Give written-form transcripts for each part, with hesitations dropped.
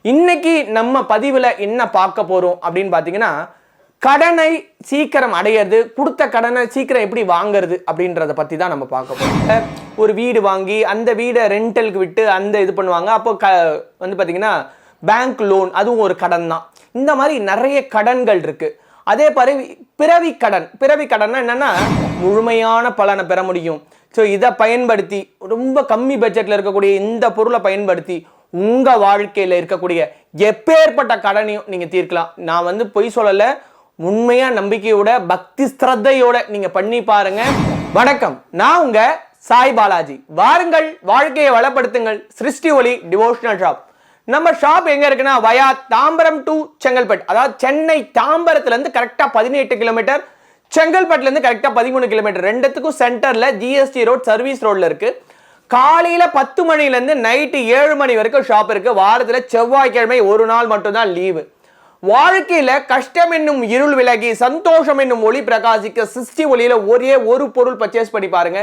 இன்னைக்கு நம்ம பதிவுல என்ன பார்க்க போறோம் அப்படின்னு பாத்தீங்கன்னா, கடனை சீக்கிரம் அடையிறது, கொடுத்த கடனை சீக்கிரம் எப்படி வாங்குறது அப்படின்றத பத்தி தான் நம்ம பார்க்க போறோம். ஒரு வீடு வாங்கி அந்த வீடை ரெண்டலுக்கு விட்டு அந்த இது பண்ணுவாங்க. அப்போ வந்து பாத்தீங்கன்னா பேங்க் லோன், அதுவும் ஒரு கடன் தான். இந்த மாதிரி நிறைய கடன்கள் இருக்கு. அதே மாதிரி பிறவி கடன்னா என்னன்னா முழுமையான பலனை பெற முடியும். ஸோ இதை பயன்படுத்தி ரொம்ப கம்மி பட்ஜெட்ல இருக்கக்கூடிய இந்த பொருளை பயன்படுத்தி உங்க வாழ்க்கையில இருக்கக்கூடிய எப்பேற்பட்ட கடனையும் நீங்க தீர்க்கலாம். நான் வந்து பொய் சொல்லல, உண்மையா நம்பிக்கையோட பக்தி ஸ்ரத்தையோட நீங்க பண்ணி பாருங்க. வணக்கம், நான் உங்க சாய் பாலாஜி. வாருங்கள், வாழ்க்கையை வளப்படுத்துங்கள். சிருஷ்டி ஒளி டிவோஷனல் ஷாப். நம்ம ஷாப் எங்க இருக்குன்னா வயா தாம்பரம் டு செங்கல்பட்டு, அதாவது சென்னை தாம்பரத்துல இருந்து கரெக்டா 18 கிலோமீட்டர், செங்கல்பட்டுல இருந்து கரெக்டா 13 கிலோமீட்டர், ரெண்டுத்துக்கும் சென்டர்ல ஜிஎஸ்டி ரோட் சர்வீஸ் ரோட்ல இருக்கு. காலையில 10 மணில இருந்து நைட்டு 7 மணி வரைக்கும் ஷாப் இருக்கு. வாரத்துல செவ்வாய்க்கிழமை ஒரு நாள் மட்டும்தான் லீவு. வாழ்க்கையில கஷ்டம் என்னும் இருள் விலகி சந்தோஷம் என்னும் ஒளி பிரகாசிக்க சிருஷ்டி ஒளியில ஒரே ஒரு பொருள் பர்ச்சேஸ் பண்ணி பாருங்க.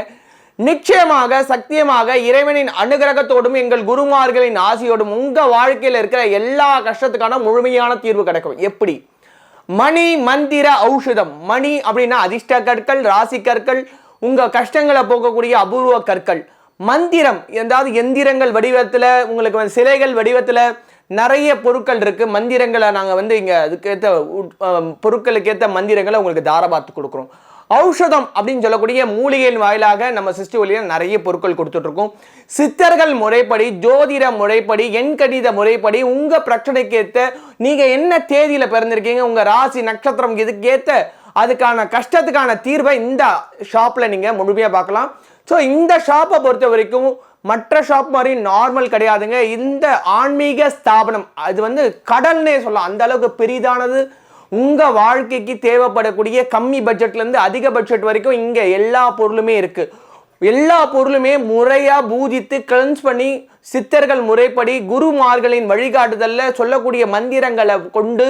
நிச்சயமாக சத்தியமாக இறைவனின் அனுகிரகத்தோடும் எங்கள் குருமார்களின் ஆசையோடும் உங்க வாழ்க்கையில இருக்கிற எல்லா கஷ்டத்துக்கான முழுமையான தீர்வு கிடைக்கும். எப்படி? மணி மந்திர ஔஷதம். மணி அப்படின்னா அதிர்ஷ்ட கற்கள், ராசி கற்கள், உங்க கஷ்டங்களை போக்கக்கூடிய அபூர்வ கற்கள். மந்திரம், ஏதாவது எந்திரங்கள் வடிவத்தில், உங்களுக்கு சிலைகள் வடிவத்தில் நிறைய பொருட்கள் இருக்கு. மந்திரங்களை நாங்கள் வந்து இங்கே அதுக்கேற்ற பொருட்களுக்கு ஏற்ற மந்திரங்களை உங்களுக்கு தாரபாத்து கொடுக்குறோம். ஔஷதம் அப்படின்னு சொல்லக்கூடிய மூலிகையின் வாயிலாக நம்ம சிருஷ்டி ஒளியில் நிறைய பொருட்கள் கொடுத்துட்டு இருக்கோம். சித்தர்கள் முறைப்படி, ஜோதிட முறைப்படி, எண்கணித முறைப்படி உங்க பிரச்சனைக்கு ஏற்ற, நீங்க என்ன தேதியில பிறந்திருக்கீங்க, உங்க ராசி நட்சத்திரம் இதுக்கேற்ற அதுக்கான கஷ்டத்துக்கான தீர்வை இந்த ஷாப்ல நீங்க முழுமையா பார்க்கலாம். ஸோ இந்த ஷாப்பை பொறுத்த வரைக்கும் மற்ற ஷாப் மாதிரி நார்மல் கிடையாதுங்க. இந்த ஆன்மீக ஸ்தாபனம் அது வந்து கடல்னே சொல்லலாம், அந்த அளவுக்கு பெரிதானது. உங்க வாழ்க்கைக்கு தேவைப்படக்கூடிய கம்மி பட்ஜெட்ல இருந்து அதிக பட்ஜெட் வரைக்கும் இங்க எல்லா பொருளுமே இருக்கு. எல்லா பொருளுமே முறையா பூஜித்து கிளென்ஸ் பண்ணி சித்தர்கள் முறைப்படி குருமார்களின் வழிகாட்டுதல்ல சொல்லக்கூடிய மந்திரங்களை கொண்டு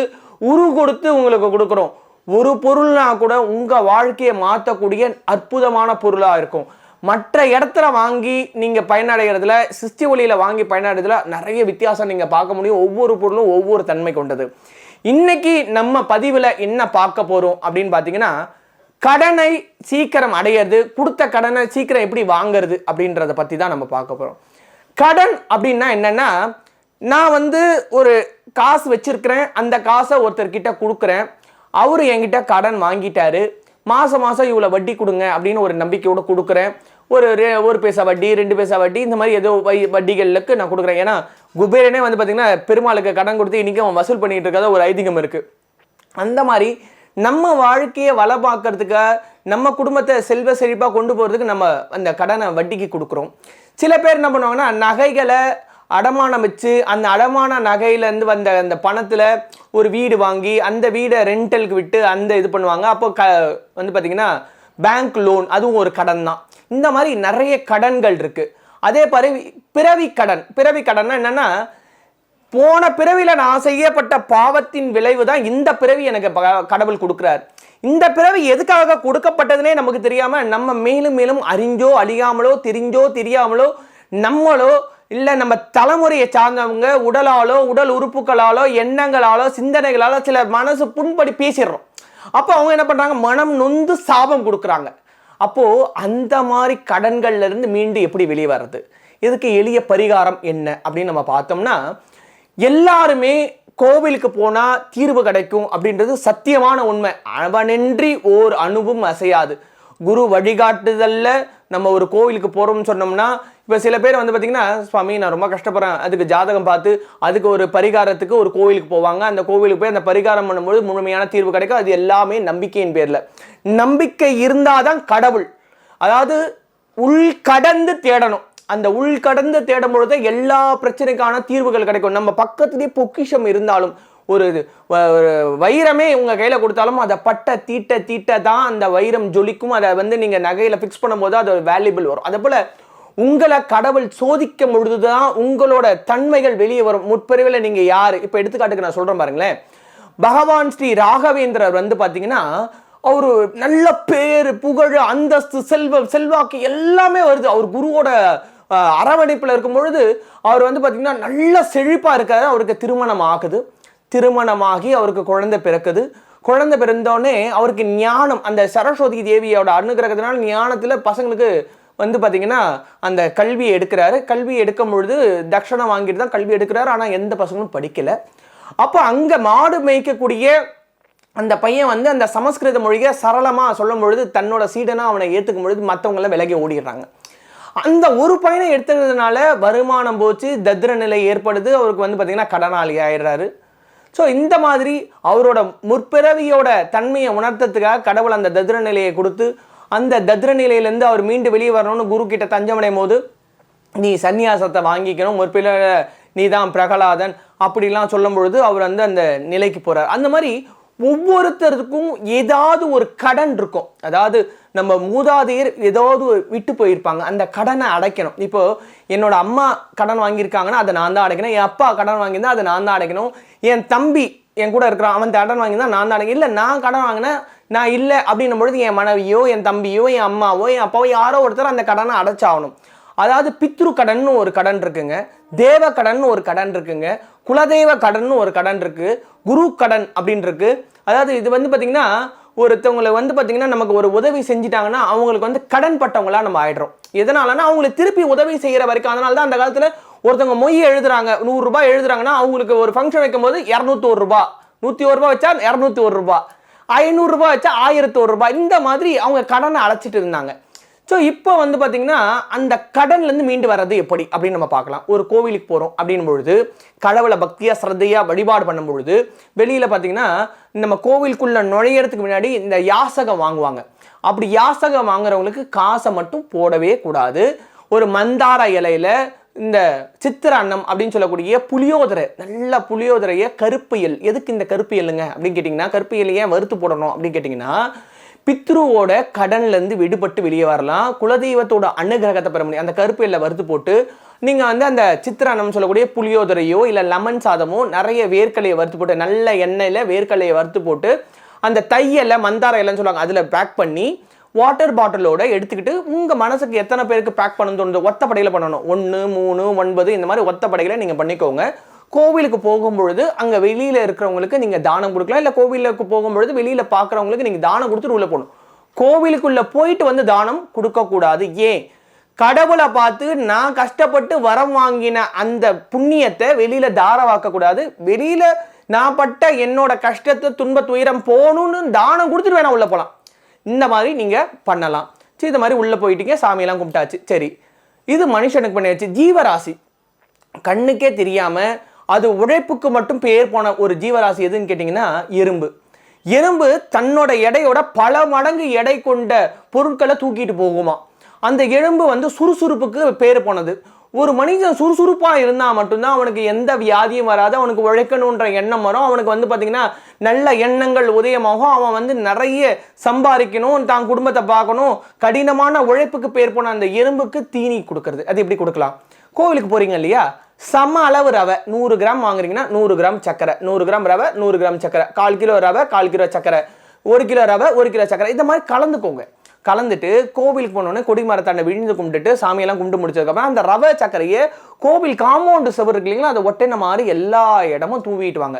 உரு கொடுத்து உங்களுக்கு கொடுக்குறோம். ஒரு பொருள்னா கூட உங்க வாழ்க்கையை மாற்றக்கூடிய அற்புதமான பொருளா இருக்கும். மற்ற இடத்துல வாங்கி நீங்க பயனடைகிறதுல, சிருஷ்டி ஒளியில வாங்கி பயனடைறதுல நிறைய வித்தியாசம் நீங்க பார்க்க முடியும். ஒவ்வொரு பொருளும் ஒவ்வொரு தன்மை கொண்டது. இன்னைக்கு நம்ம பதிவுல என்ன பார்க்க போறோம் அப்படின்னு பாத்தீங்கன்னா, கடனை சீக்கிரம் அடையிறது, கொடுத்த கடனை சீக்கிரம் எப்படி வாங்குறது அப்படின்றத பத்தி தான் நம்ம பார்க்க போறோம். கடன் அப்படின்னா என்னன்னா, நான் வந்து ஒரு காசு வச்சிருக்கிறேன், அந்த காசை ஒருத்தர்கிட்ட கொடுக்குறேன், அவரு என்கிட்ட கடன் வாங்கிட்டாரு, மாசம் மாசம் இவ்வளவு வட்டி கொடுங்க அப்படின்னு ஒரு நம்பிக்கையோட கொடுக்குறேன். ஒரு பைசா வட்டி, 2 பைசா வட்டி, இந்த மாதிரி ஏதோ வட்டிகளுக்கு நான் கொடுக்குறேன். ஏன்னா குபேரனே வந்து பார்த்தீங்கன்னா பெருமாளுக்கு கடன் கொடுத்து இன்னைக்கு அவன் வசூல் பண்ணிட்டு இருக்கிறத ஒரு ஐதீகம் இருக்கு. அந்த மாதிரி நம்ம வாழ்க்கையை வளமாக்கிறதுக்கு, நம்ம குடும்பத்தை செல்வ செழிப்பாக கொண்டு போகிறதுக்கு நம்ம அந்த கடனை வட்டிக்கு கொடுக்குறோம். சில பேர் என்ன பண்ணுவாங்கன்னா, நகைகளை அடமானம் வச்சு அந்த அடமான நகையிலேருந்து வந்த அந்த பணத்தில் ஒரு வீடு வாங்கி அந்த வீடை ரெண்டலுக்கு விட்டு அந்த இது பண்ணுவாங்க. அப்போ வந்து பார்த்தீங்கன்னா பேங்க் லோன், அதுவும் ஒரு கடன் தான். இந்த மாதிரி நிறைய கடன்கள் இருக்கு. அதே மாதிரி பிறவி கடன்னா என்னன்னா, போன பிறவில நான் செய்யப்பட்ட பாவத்தின் விளைவு தான் இந்த பிறவி எனக்கு கடவுள் கொடுக்குறார். இந்த பிறவி எதுக்காக கொடுக்கப்பட்டதுனே நமக்கு தெரியாம நம்ம மேலும் மேலும் அறிஞ்சோ அழியாமலோ தெரிஞ்சோ தெரியாமலோ நம்மளோ இல்லை நம்ம தலைமுறையை சார்ந்தவங்க உடலாலோ, உடல் உறுப்புகளாலோ, எண்ணங்களாலோ, சிந்தனைகளாலோ சில மனசு புண்படி பேசிடுறோம். அப்போ அவங்க என்ன பண்றாங்க, மனம் நொந்து சாபம் கொடுக்குறாங்க. அப்போ அந்த மாதிரி கடன்கள்ல இருந்து மீண்டு எப்படி வெளியே வர்றது, இதுக்கு எளிய பரிகாரம் என்ன அப்படின்னு நம்ம பார்த்தோம்னா, எல்லாருமே கோவிலுக்கு போனா தீர்வு கிடைக்கும் அப்படின்றது சத்தியமான உண்மை. அவனின்றி ஓர் அணுவும் அசையாது. குரு வழிகாட்டுதல்ல நம்ம ஒரு கோவிலுக்கு போறோம்னு சொன்னோம்னா, இப்போ சில பேர் வந்து பார்த்தீங்கன்னா, சுவாமி நான் ரொம்ப கஷ்டப்படுறேன், அதுக்கு ஜாதகம் பார்த்து அதுக்கு ஒரு பரிகாரத்துக்கு ஒரு கோவிலுக்கு போவாங்க. அந்த கோவிலுக்கு போய் அந்த பரிகாரம் பண்ணும்போது முழுமையான தீர்வு கிடைக்கும். அது எல்லாமே நம்பிக்கையின் பேர்ல. நம்பிக்கை இருந்தாதான் கடவுள். அதாவது உள்கடந்து தேடணும். அந்த உள்கடந்து தேடும் பொழுது எல்லா பிரச்சனைக்கான தீர்வுகள் கிடைக்கும். நம்ம பக்கத்துலேயே பொக்கிஷம் இருந்தாலும், ஒரு வைரமே உங்க கையில கொடுத்தாலும் அதை பட்ட தீட்ட தான் அந்த வைரம் ஜொலிக்கும். அதை வந்து நீங்க நகையில பிக்ஸ் பண்ணும்போது அது வேல்யூபிள் வரும். அதே போல உங்களை கடவுள் சோதிக்கும் பொழுதுதான் உங்களோட தன்மைகள் வெளியே வரும். முற்பிறவில நீங்க யாரு, இப்ப எடுத்துக்காட்டுக்கு நான் சொல்றேன் பாருங்களேன். பகவான் ஸ்ரீ ராகவேந்திரர் வந்து பாத்தீங்கன்னா, அவரு நல்ல பேரு, புகழ், அந்தஸ்து, செல்வாக்கு எல்லாமே வருது. அவர் குருவோட அரவணைப்பில் இருக்கும் பொழுது அவர் வந்து பார்த்தீங்கன்னா நல்ல செழிப்பாக இருக்காரு. அவருக்கு திருமணம் ஆகுது. திருமணமாகி அவருக்கு குழந்தை பிறக்குது. குழந்தை பிறந்தோடனே அவருக்கு ஞானம், அந்த சரஸ்வதி தேவியோட அனுகிரகத்தினால் ஞானத்தில் பசங்களுக்கு வந்து பார்த்தீங்கன்னா அந்த கல்வியை எடுக்கிறாரு. கல்வி எடுக்கும் பொழுது தட்சணை வாங்கிட்டு தான் கல்வி எடுக்கிறாரு. ஆனால் எந்த பசங்களும் படிக்கலை. அப்போ அங்கே மாடு மேய்க்கக்கூடிய அந்த பையன் வந்து அந்த சமஸ்கிருத மொழியை சரளமாக சொல்லும் பொழுது தன்னோட சீடனாக அவனை ஏற்றுக்கும் பொழுது மற்றவங்களாம் விலகி ஓடிடுறாங்க. அந்த ஒரு பையனை எடுத்துக்கிறதுனால வருமானம் போச்சு, தத்ர நிலை ஏற்படுது. அவருக்கு வந்து பார்த்தீங்கன்னா கடனாளி ஆயிடுறாரு. ஸோ இந்த மாதிரி அவரோட முற்பிறவியோட தன்மையை உணர்த்ததுக்காக கடவுள் அந்த தத்ர நிலையை கொடுத்து அந்த தத்ர நிலையிலேருந்து அவர் மீண்டு வெளியே வரணும்னு குரு கிட்ட தஞ்சமடையும் போது நீ சந்நியாசத்தை வாங்கிக்கணும், முற்பிறவில நீ தான் பிரகலாதன் அப்படிலாம் சொல்லும் பொழுது அவர் வந்து அந்த நிலைக்கு போகிறார். அந்த மாதிரி ஒவ்வொருத்தருக்கும் ஏதாவது ஒரு கடன் இருக்கும். அதாவது நம்ம மூதாதையர் ஏதாவது விட்டு போயிருப்பாங்க, அந்த கடனை அடைக்கணும். இப்போ என்னோட அம்மா கடன் வாங்கியிருக்காங்கன்னா அதை நான் தான் அடைக்கணும். என் அப்பா கடன் வாங்கியிருந்தா அதை நான் தான் அடைக்கணும். என் தம்பி என் கூட இருக்கிறான், அவன் கடன் வாங்கியிருந்தா நான் தான் அடைக்கணும். இல்லை நான் கடன் வாங்கினேன் நான் இல்லை அப்படின்னும் பொழுது என் மனைவியோ என் தம்பியோ என் அம்மாவோ என் அப்பாவோ யாரோ ஒருத்தர் அந்த கடனை அடைச்சாகணும். அதாவது பித்ரு கடன் ஒரு கடன் இருக்குங்க, தேவ கடன் ஒரு கடன் இருக்குங்க, குலதெய்வ கடன் ஒரு கடன் இருக்கு, குரு கடன் அப்படின்னு இருக்கு. அதாவது இது வந்து பார்த்தீங்கன்னா ஒருத்தவங்களை வந்து பார்த்தீங்கன்னா நமக்கு ஒரு உதவி செஞ்சிட்டாங்கன்னா அவங்களுக்கு வந்து கடன் பட்டவங்களா நம்ம ஆயிடுறோம். எதனாலன்னா அவங்களுக்கு திருப்பி உதவி செய்கிற வரைக்கும். அதனால தான் அந்த காலத்தில் ஒருத்தவங்க மொய் எழுதுறாங்க, 100 ரூபாய் எழுதுறாங்கன்னா அவங்களுக்கு ஒரு ஃபங்க்ஷன் வைக்கும் போது 201 ரூபாய், 101 ரூபாய் வச்சா 201 ரூபாய், 500 ரூபாய் வச்சா 1001 ரூபாய், இந்த மாதிரி அவங்க கடனை அடைச்சிட்டு இருந்தாங்க. ஸோ இப்போ வந்து பார்த்தீங்கன்னா அந்த கடன்லேருந்து மீண்டு வர்றது எப்படி அப்படின்னு நம்ம பார்க்கலாம். ஒரு கோவிலுக்கு போகிறோம் அப்படின் பொழுது கடவுளை பக்தியாக ஸ்ரத்தையாக வழிபாடு பண்ணும் பொழுது வெளியில் பார்த்தீங்கன்னா நம்ம கோவிலுக்குள்ளே நுழையிறதுக்கு முன்னாடி இந்த யாசகம் வாங்குவாங்க. அப்படி யாசகம் வாங்குறவங்களுக்கு காசை மட்டும் போடவே கூடாது. ஒரு மந்தார இலையில் இந்த சித்திர அன்னம் அப்படின்னு சொல்லக்கூடிய புளியோதரை, நல்ல புளியோதரையை கருப்பு எல். எதுக்கு இந்த கருப்பு எல்லுங்க அப்படின்னு கேட்டிங்கன்னா, கருப்பு எல்லை ஏன் வறுத்து போடணும் அப்படின்னு கேட்டிங்கன்னா பித்ருவோட கடன்லேருந்து விடுபட்டு வெளியே வரலாம், குலதெய்வத்தோட அனுகிரகத்தை பெற முடியும். அந்த கருப்பு எல்லை வறுத்து போட்டு நீங்கள் வந்து அந்த சித்திரானம் சொல்லக்கூடிய புளியோதரையோ இல்லை லெமன் சாதமோ நிறைய வேர்க்கலையை வறுத்து போட்டு நல்ல எண்ணெயில் வேர்க்கலையை வறுத்து போட்டு அந்த தையலை மந்தார இலைன்னு சொல்லுவாங்க அதில் பேக் பண்ணி வாட்டர் பாட்டிலோட எடுத்துக்கிட்டு உங்கள் மனசுக்கு எத்தனை பேருக்கு பேக் பண்ணணும் தோணுது ஒத்தப்படையில் பண்ணணும். 1, 3, 9 இந்த மாதிரி ஒத்தப்படைகளை நீங்கள் பண்ணிக்கோங்க. கோவிலுக்கு போகும்பொழுது அங்கே வெளியில் இருக்கிறவங்களுக்கு நீங்கள் தானம் கொடுக்கலாம். இல்லை கோவிலுக்கு போகும்பொழுது வெளியில் பார்க்குறவங்களுக்கு நீங்கள் தானம் கொடுத்துட்டு உள்ளே போகணும். கோவிலுக்குள்ளே போயிட்டு வந்து தானம் கொடுக்கக்கூடாது. ஏன்? கடவுளை பார்த்து நான் கஷ்டப்பட்டு வரம் வாங்கின அந்த புண்ணியத்தை வெளியில் தாரவாக்கக்கூடாது. வெளியில் நான் பட்ட என்னோட கஷ்டத்தை துன்ப துயரம் போகணுன்னு தானம் கொடுத்துட்டு வேணா உள்ளே போகலாம். இந்த மாதிரி நீங்கள் பண்ணலாம். சரி, இந்த மாதிரி உள்ளே போயிட்டீங்க, சாமியெல்லாம் கும்பிட்டாச்சு. சரி, இது மனுஷனுக்கு பண்ணியாச்சு. ஜீவராசி கண்ணுக்கே தெரியாமல் அது உழைப்புக்கு மட்டும் பேர் போன ஒரு ஜீவராசி எதுன்னு கேட்டிங்கன்னா எறும்பு. எறும்பு தன்னோட எடையோட பல மடங்கு எடை கொண்ட பொருட்களை தூக்கிட்டு போகுமா. அந்த எறும்பு வந்து சுறுசுறுப்புக்கு பேர் போனது. ஒரு மனிதன் சுறுசுறுப்பாக இருந்தால் மட்டும்தான் அவனுக்கு எந்த வியாதியும் வராது, அவனுக்கு உழைக்கணுன்ற எண்ணம் வரும், அவனுக்கு வந்து பார்த்திங்கன்னா நல்ல எண்ணங்கள் உதயமாகும், அவன் வந்து நிறைய சம்பாதிக்கணும், தான் குடும்பத்தை பார்க்கணும். கடினமான உழைப்புக்கு பேர் போன அந்த எறும்புக்கு தீனி கொடுக்கறது. அது எப்படி கொடுக்கலாம்? கோவிலுக்கு போகிறீங்க இல்லையா, சம அளவு ரவை 100 கிராம் வாங்குறீங்கன்னா 100 கிராம் சக்கரை, 100 கிராம் ரவை 100 கிராம் சக்கரை, 1/4 கிலோ ரவை 1/4 கிலோ சக்கரை, 1 கிலோ ரவை 1 கிலோ சக்கரை, இந்த மாதிரி கலந்துக்கோங்க. கலந்துட்டு கோவிலுக்கு போனோடனே கொடிமரத்தாண்ட விழுந்து கும்பிட்டுட்டு சாமியெல்லாம் கும்பிட்டு முடிச்சதுக்கப்புறம் அந்த ரவை சக்கரையை கோவில் காம்பவுண்டு செவர் இருக்கு இல்லைங்களா, அதை ஒட்டின மாதிரி எல்லா இடமும் தூவிட்டு வாங்க.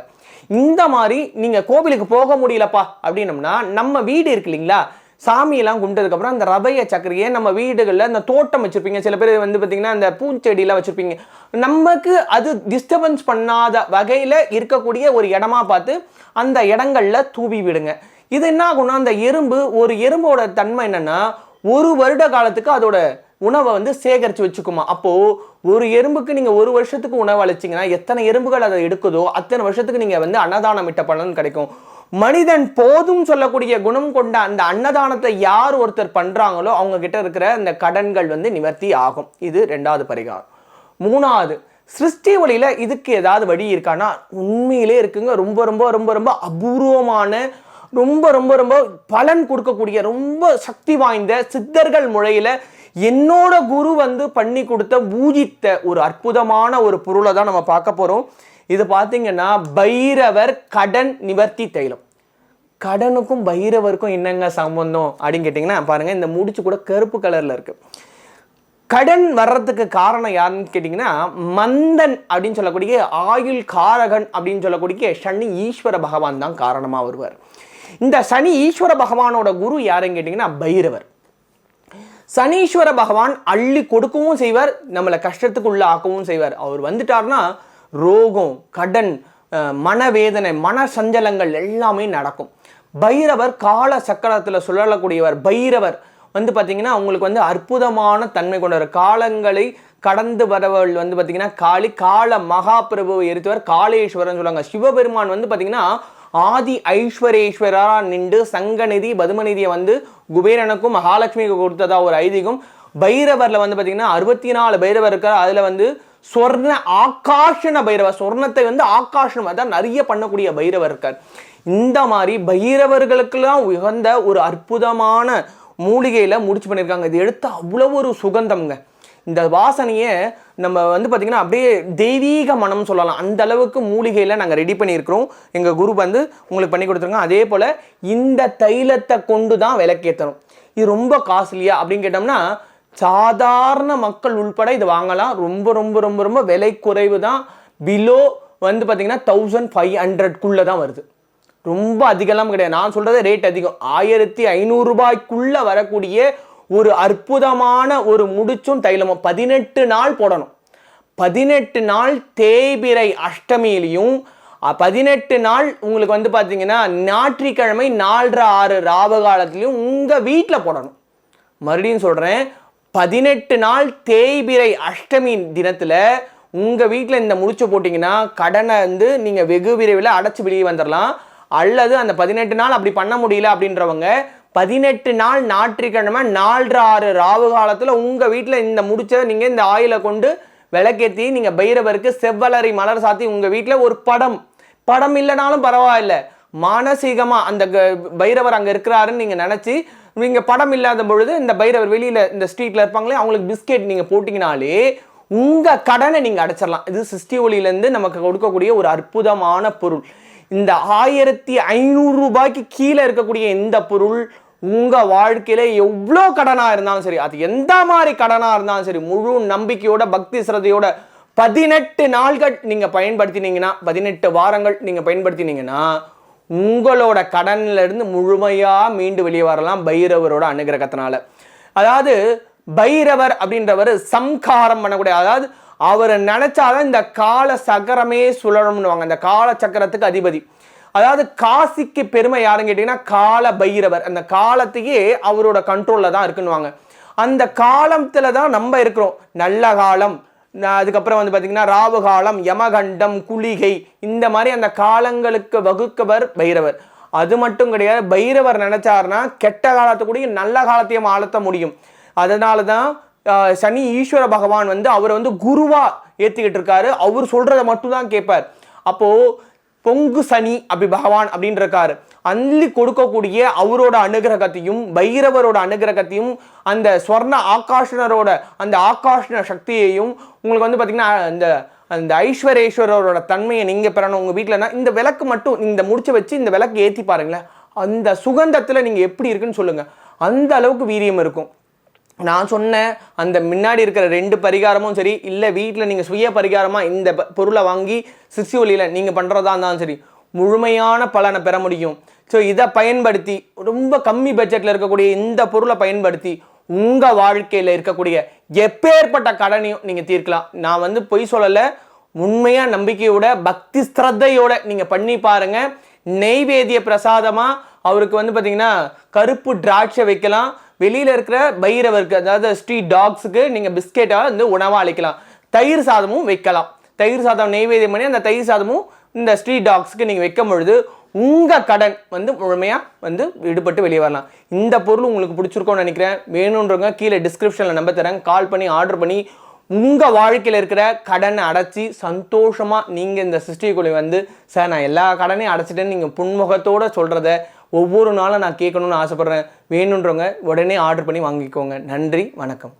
இந்த மாதிரி நீங்கள் கோவிலுக்கு போக முடியலப்பா அப்படின்னம்னா நம்ம வீடு இருக்கு இல்லைங்களா, சாமியெல்லாம் கும்பிட்டதுக்கப்புறம் அந்த ரவைய சக்கரையை நம்ம வீடுகளில் அந்த தோட்டம் வச்சுருப்பீங்க, சில பேர் வந்து பார்த்திங்கன்னா அந்த பூச்செடியெலாம் வச்சுருப்பீங்க, நமக்கு அது டிஸ்டர்பன்ஸ் பண்ணாத வகையில் இருக்கக்கூடிய ஒரு இடமா பார்த்து அந்த இடங்களில் தூவி விடுங்க. இது என்ன ஆகும்னா, அந்த எறும்பு, ஒரு எறும்போட தன்மை என்னென்னா 1 வருட காலத்துக்கு அதோட உணவை வந்து சேகரித்து வச்சுக்குமா. அப்போது ஒரு எறும்புக்கு நீங்கள் 1 வருஷத்துக்கு உணவு அளிச்சிங்கன்னா எத்தனை எறும்புகள் அதை எடுக்குதோ அத்தனை வருஷத்துக்கு நீங்கள் வந்து அன்னதானம் இட்ட பலன் கிடைக்கும். மனிதன் போதும் சொல்லக்கூடிய குணம் கொண்ட அந்த அன்னதானத்தை யார் ஒருத்தர் பண்ணுறாங்களோ அவங்க கிட்ட இருக்கிற அந்த கடன்கள் வந்து நிவர்த்தி ஆகும். இது 2வது பரிகாரம். 3வது, சிருஷ்டி வழியில் இதுக்கு ஏதாவது வழி இருக்கான்னா உண்மையிலே இருக்குங்க. ரொம்ப ரொம்ப ரொம்ப ரொம்ப அபூர்வமான, ரொம்ப ரொம்ப ரொம்ப பலன் கொடுக்கக்கூடிய, ரொம்ப சக்தி வாய்ந்த சித்தர்கள் முறையில் என்னோட குரு வந்து பண்ணி கொடுத்த பூஜித்த ஒரு அற்புதமான ஒரு பொருளை தான் நம்ம பார்க்க போகிறோம். இது பார்த்தீங்கன்னா பைரவர் கடன் நிவர்த்தி தைலம். கடனுக்கும் பைரவருக்கும் என்னங்க சம்பந்தம் அப்படின்னு கேட்டிங்கன்னா பாருங்கள், இந்த முடிச்சு கூட கருப்பு கலரில் இருக்குது. கடன் வர்றதுக்கு காரணம் யாருன்னு கேட்டிங்கன்னா, மந்தன் அப்படின்னு சொல்லக்கூடிய ஆயுள் காரகன் அப்படின்னு சொல்லக்கூடிய சனி ஈஸ்வர பகவான் தான் காரணமாக வருவார். இந்த சனி ஈஸ்வர பகவானோட குரு யாருன்னு கேட்டிங்கன்னா பைரவர். சனீஸ்வர பகவான் அள்ளி கொடுக்கவும் செய்வார், நம்மளை கஷ்டத்துக்குள்ள ஆக்கவும் செய்வார். அவர் வந்துட்டார்னா ரோகம், கடன், மனவேதனை, மன சஞ்சலங்கள் எல்லாமே நடக்கும். பைரவர் கால சக்கரத்தில் சுழலக்கூடியவர். பைரவர் பார்த்தீங்கன்னா உங்களுக்கு அற்புதமான தன்மை கொண்டவர். காலங்களை கடந்து வரவள் பார்த்தீங்கன்னா கால மகாபிரபுவை எரித்தவர், காளேஸ்வரன் சொல்லுவாங்க. சிவபெருமான் பார்த்தீங்கன்னா ஆதி ஐஸ்வரேஸ்வரா நின்று சங்கநிதி பதுமநிதியை குபேரனுக்கும் மகாலட்சுமிக்கு கொடுத்ததா ஒரு ஐதீகம். பைரவர்ல பார்த்தீங்கன்னா 64 பைரவர் இருக்கார். அதுல சொர்ண ஆகாஷன பைரவர், சொர்ணத்தை ஆகாஷனம், அதான் நிறைய பண்ணக்கூடிய பைரவர் இருக்கார். இந்த மாதிரி பைரவர்களுக்கெல்லாம் உகந்த ஒரு அற்புதமான மூலிகையில முடிச்சு பண்ணியிருக்காங்க. இது எடுத்து அவ்வளவு ஒரு சுகந்தம்ங்க. இந்த வாசனையை நம்ம பார்த்தீங்கன்னா அப்படியே தெய்வீக மனம் சொல்லலாம். அந்த அளவுக்கு மூலிகையில் நாங்கள் ரெடி பண்ணியிருக்கிறோம். எங்கள் குரு உங்களுக்கு பண்ணி கொடுத்துருங்க. அதே போல் இந்த தைலத்தை கொண்டு தான் விளக்கேற்றணும். இது ரொம்ப காஸ்ட்லியா அப்படின்னு கேட்டோம்னா, சாதாரண மக்கள் உள்பட இது வாங்கலாம். ரொம்ப ரொம்ப ரொம்ப ரொம்ப விலை குறைவு தான். பிலோ பார்த்தீங்கன்னா 1500 தான் வருது. ரொம்ப அதிகம்லாம் கிடையாது. நான் சொல்றது ரேட் அதிகம். 1500 ரூபாய்க்குள்ள வரக்கூடிய ஒரு அற்புதமான ஒரு முடிச்சும் தைலமும் 18 நாள் போடணும். 18 நாள் தேய்பிறை அஷ்டமியிலையும் 18 நாள் உங்களுக்கு பார்த்தீங்கன்னா ஞாயிற்றுக்கிழமை 4:30 ராவு காலத்திலையும் உங்கள் வீட்டில் போடணும். மறுபடியும் சொல்கிறேன், 18 நாள் தேய்பிறை அஷ்டமி தினத்தில் உங்கள் வீட்டில் இந்த முடிச்சு போட்டிங்கன்னா கடனை நீங்கள் வெகு விரைவில் அடைச்சி வெளியே வந்துடலாம். அல்லது அந்த 18 நாள் அப்படி பண்ண முடியல அப்படின்றவங்க 18 நாள் ஞாயிற்றுக்கிழமை 4:30 ராவு காலத்தில் உங்கள் வீட்டில் இந்த முடிச்ச நீங்கள் இந்த ஆயிலை கொண்டு விளக்கேற்றி நீங்கள் பைரவருக்கு செவ்வலரி மலர் சாத்தி உங்கள் வீட்டில் ஒரு படம் இல்லைனாலும் பரவாயில்ல, மானசீகமாக அந்த பைரவர் அங்கே இருக்கிறாருன்னு நீங்கள் நினச்சி நீங்கள் படம் இல்லாத பொழுது இந்த பைரவர் வெளியில் இந்த ஸ்ட்ரீட்டில் இருப்பாங்களே அவங்களுக்கு பிஸ்கெட் நீங்கள் போட்டிங்கனாலே உங்கள் கடனை நீங்கள் அடைச்சிடலாம். இது சிருஷ்டி ஒளியிலேருந்து நமக்கு கொடுக்கக்கூடிய ஒரு அற்புதமான பொருள். இந்த 1500 ரூபாய்க்கு கீழே இருக்கக்கூடிய இந்த பொருள் உங்கள் வாழ்க்கையில் எவ்வளோ கடனாக இருந்தாலும் சரி, அது எந்த மாதிரி கடனாக இருந்தாலும் சரி, முழு நம்பிக்கையோட பக்தி சிரதையோட 18 நாள்கள் நீங்கள் பயன்படுத்தினீங்கன்னா, 18 வாரங்கள் நீங்கள் பயன்படுத்தினீங்கன்னா உங்களோட கடன்ல இருந்து முழுமையாக மீண்டு வெளியே வரலாம் பைரவரோட அனுகிரகத்தினால. அதாவது பைரவர் அப்படின்றவர் சம்காரம் பண்ணக்கூடிய, அதாவது அவர் நினைச்சாதான் இந்த கால சக்கரமே சுழலும்னுவாங்க. இந்த கால சக்கரத்துக்கு அதிபதி. அதாவது காசிக்கு பெருமை யாருன்னு கேட்டீங்கன்னா கால பைரவர். அந்த காலத்தையே அவரோட கண்ட்ரோல்ல தான் இருக்குன்னுவாங்க. அந்த காலத்துல தான் நம்ம இருக்கிறோம். நல்ல காலம், அதுக்கப்புறம் பார்த்தீங்கன்னா ராவு காலம், யமகண்டம், குளிகை, இந்த மாதிரி அந்த காலங்களுக்கு வகுக்கவர் பைரவர். அது மட்டும் கிடையாது, பைரவர் நினைச்சாருன்னா கெட்ட காலத்துக்கூடிய நல்ல காலத்தையும் ஆளத்த முடியும். அதனால தான் சனி ஈஸ்வர பகவான் அவர் குருவா ஏத்திக்கிட்டு இருக்காரு. அவர் சொல்றதை மட்டும் தான் கேட்பார். அப்போ பொங்கு சனி அப்படி பகவான் அப்படின்னு இருக்காரு. அள்ளி கொடுக்கக்கூடிய அவரோட அனுகிரகத்தையும் பைரவரோட அனுகிரகத்தையும் அந்த ஸ்வர்ண ஆகாஷனரோட அந்த ஆகாஷன சக்தியையும் உங்களுக்கு பார்த்தீங்கன்னா அந்த ஐஸ்வரேஸ்வரோட தன்மையை நீங்கள் பெறணும் உங்கள் வீட்டில்னா இந்த விளக்கு மட்டும் இந்த முடிச்சு வச்சு இந்த விளக்கு ஏற்றி பாருங்களேன். அந்த சுகந்தத்தில் நீங்கள் எப்படி இருக்குன்னு சொல்லுங்கள். அந்த அளவுக்கு வீரியம் இருக்கும். நான் சொன்னேன் அந்த முன்னாடி இருக்கிற 2 பரிகாரமும் சரி, இல்லை வீட்டில் நீங்கள் சுய பரிகாரமாக இந்த பொருளை வாங்கி சிசி ஒளியில் நீங்கள் பண்ணுறதா இருந்தாலும் சரி, முழுமையான பலனை பெற முடியும். ஸோ இதை பயன்படுத்தி ரொம்ப கம்மி பட்ஜெட்டில் இருக்கக்கூடிய இந்த பொருளை பயன்படுத்தி உங்கள் வாழ்க்கையில் இருக்கக்கூடிய எப்பேற்பட்ட கடனையும் நீங்கள் தீர்க்கலாம். நான் பொய் சொல்லலை, உண்மையாக நம்பிக்கையோட பக்தி ஸ்ரத்தையோட நீங்கள் பண்ணி பாருங்கள். நெய்வேத்திய பிரசாதமாக அவருக்கு பார்த்தீங்கன்னா கருப்பு திராட்சை வைக்கலாம். வெளியில் இருக்கிற பைரவருக்கு, அதாவது ஸ்ட்ரீட் டாக்ஸுக்கு நீங்கள் பிஸ்கெட்டாக உணவாக அளிக்கலாம். தயிர் சாதமும் வைக்கலாம். தயிர் சாதம் நெய்வேத்தியம் பண்ணி அந்த தயிர் சாதமும் இந்த ஸ்ட்ரீட் டாக்ஸுக்கு நீங்கள் வைக்கும் பொழுது உங்கள் கடன் முழுமையாக விடுபட்டு வெளியே வரலாம். இந்த பொருள் உங்களுக்கு பிடிச்சிருக்கோன்னு நினைக்கிறேன். வேணுன்றவங்க கீழே டிஸ்கிரிப்ஷனில் நம்பர் தரேன், கால் பண்ணி ஆர்டர் பண்ணி உங்கள் வாழ்க்கையில் இருக்கிற கடனை அடைச்சி சந்தோஷமாக நீங்கள் இந்த சிருஷ்டிக்குள்ளே சார் நான் எல்லா கடனையும் அடைச்சிட்டேன்னு நீங்கள் புன்முகத்தோடு சொல்கிறத ஒவ்வொரு நாளும் நான் கேட்கணும்னு ஆசைப்பட்றேன். வேணுன்றவங்க உடனே ஆர்டர் பண்ணி வாங்கிக்கோங்க. நன்றி, வணக்கம்.